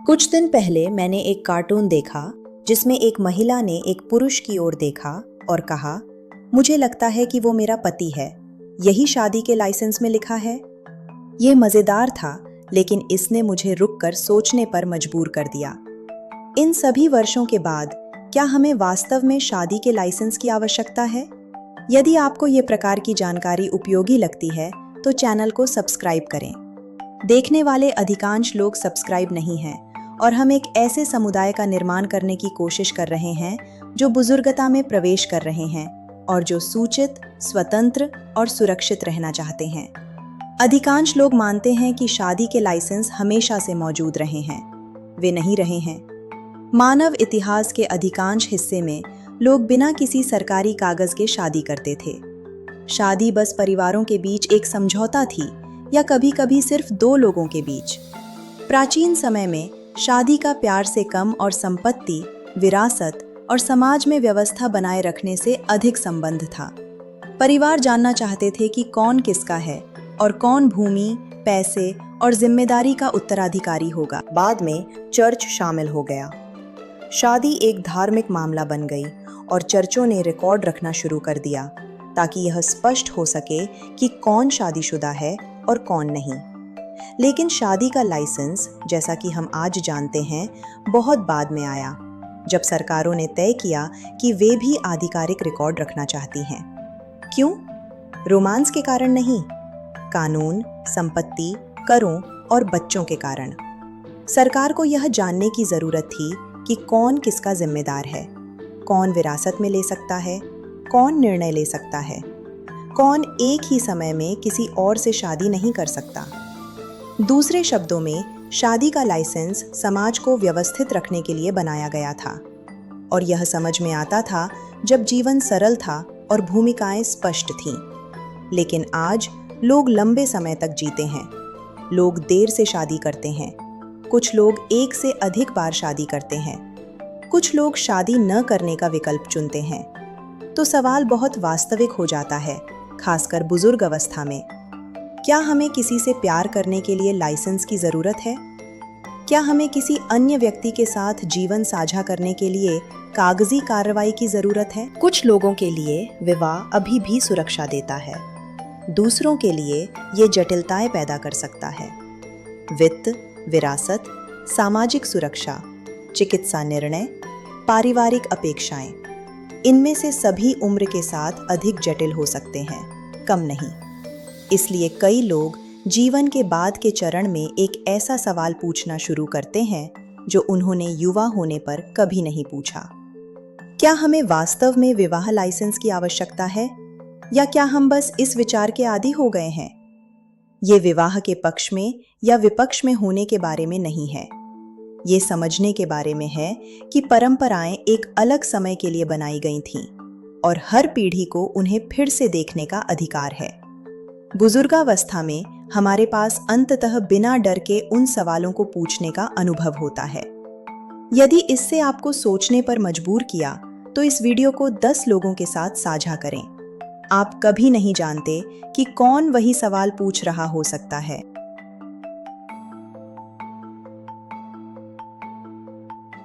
कुछ दिन पहले मैंने एक कार्टून देखा जिसमें एक महिला ने एक पुरुष की ओर देखा और कहा, मुझे लगता है कि वो मेरा पति है, यही शादी के लाइसेंस में लिखा है। ये मजेदार था, लेकिन इसने मुझे रुककर सोचने पर मजबूर कर दिया। इन सभी वर्षों के बाद क्या हमें वास्तव में शादी के लाइसेंस की आवश्यकता है? यदि आपको ये प्रकार की जानकारी उपयोगी लगती है तो चैनल को सब्सक्राइब करें। देखने वाले अधिकांश लोग सब्सक्राइब नहीं हैं और हम एक ऐसे समुदाय का निर्माण करने की कोशिश कर रहे हैं जो बुजुर्गता में प्रवेश कर रहे हैं और जो सूचित, स्वतंत्र और सुरक्षित रहना चाहते हैं। अधिकांश लोग मानते हैं कि शादी के लाइसेंस हमेशा से मौजूद रहे हैं। वे नहीं रहे हैं। मानव इतिहास के अधिकांश हिस्से में लोग बिना किसी सरकारी कागज के शादी करते थे। शादी बस परिवारों के बीच एक समझौता थी या कभी-कभी सिर्फ दो लोगों के बीच। प्राचीन समय में शादी का प्यार से कम और संपत्ति, विरासत और समाज में व्यवस्था बनाए रखने से अधिक संबंध था। परिवार जानना चाहते थे कि कौन किसका है और कौन भूमि, पैसे और जिम्मेदारी का उत्तराधिकारी होगा। बाद में चर्च शामिल हो गया। शादी एक धार्मिक मामला बन गई और चर्चों ने रिकॉर्ड रखना शुरू कर दिया ताकि यह स्पष्ट हो सके कि कौन शादीशुदा है और कौन नहीं। लेकिन शादी का लाइसेंस, जैसा कि हम आज जानते हैं, बहुत बाद में आया, जब सरकारों ने तय किया कि वे भी आधिकारिक रिकॉर्ड रखना चाहती हैं। क्यों? रोमांस के कारण नहीं, कानून, संपत्ति, करों और बच्चों के कारण। सरकार को यह जानने की जरूरत थी कि कौन किसका जिम्मेदार है, कौन विरासत में ले सकता है, कौन निर्णय ले सकता है, कौन एक ही समय में किसी और से शादी नहीं कर सकता। दूसरे शब्दों में, शादी का लाइसेंस समाज को व्यवस्थित रखने के लिए बनाया गया था और यह समझ में आता था जब जीवन सरल था और भूमिकाएं स्पष्ट थीं। लेकिन आज लोग लंबे समय तक जीते हैं। लोग देर से शादी करते हैं। कुछ लोग एक से अधिक बार शादी करते हैं। कुछ लोग शादी न करने का विकल्प चुनते हैं। तो सवाल बहुत वास्तविक हो जाता है, खासकर बुजुर्ग अवस्था में। क्या हमें किसी से प्यार करने के लिए लाइसेंस की जरूरत है? क्या हमें किसी अन्य व्यक्ति के साथ जीवन साझा करने के लिए कागजी कार्रवाई की जरूरत है? कुछ लोगों के लिए विवाह अभी भी सुरक्षा देता है। दूसरों के लिए ये जटिलताएं पैदा कर सकता है। वित्त, विरासत, सामाजिक सुरक्षा, चिकित्सा निर्णय, पारिवारिक अपेक्षाएं, इनमें से सभी उम्र के साथ अधिक जटिल हो सकते हैं, कम नहीं। इसलिए कई लोग जीवन के बाद के चरण में एक ऐसा सवाल पूछना शुरू करते हैं जो उन्होंने युवा होने पर कभी नहीं पूछा। क्या हमें वास्तव में विवाह लाइसेंस की आवश्यकता है या क्या हम बस इस विचार के आदी हो गए हैं? ये विवाह के पक्ष में या विपक्ष में होने के बारे में नहीं है। ये समझने के बारे में है कि परंपराएं एक अलग समय के लिए बनाई गई थीं और हर पीढ़ी को उन्हें फिर से देखने का अधिकार है। बुजुर्गावस्था में हमारे पास अंततः बिना डर के उन सवालों को पूछने का अनुभव होता है। यदि इससे आपको सोचने पर मजबूर किया तो इस वीडियो को 10 लोगों के साथ साझा करें। आप कभी नहीं जानते कि कौन वही सवाल पूछ रहा हो सकता है।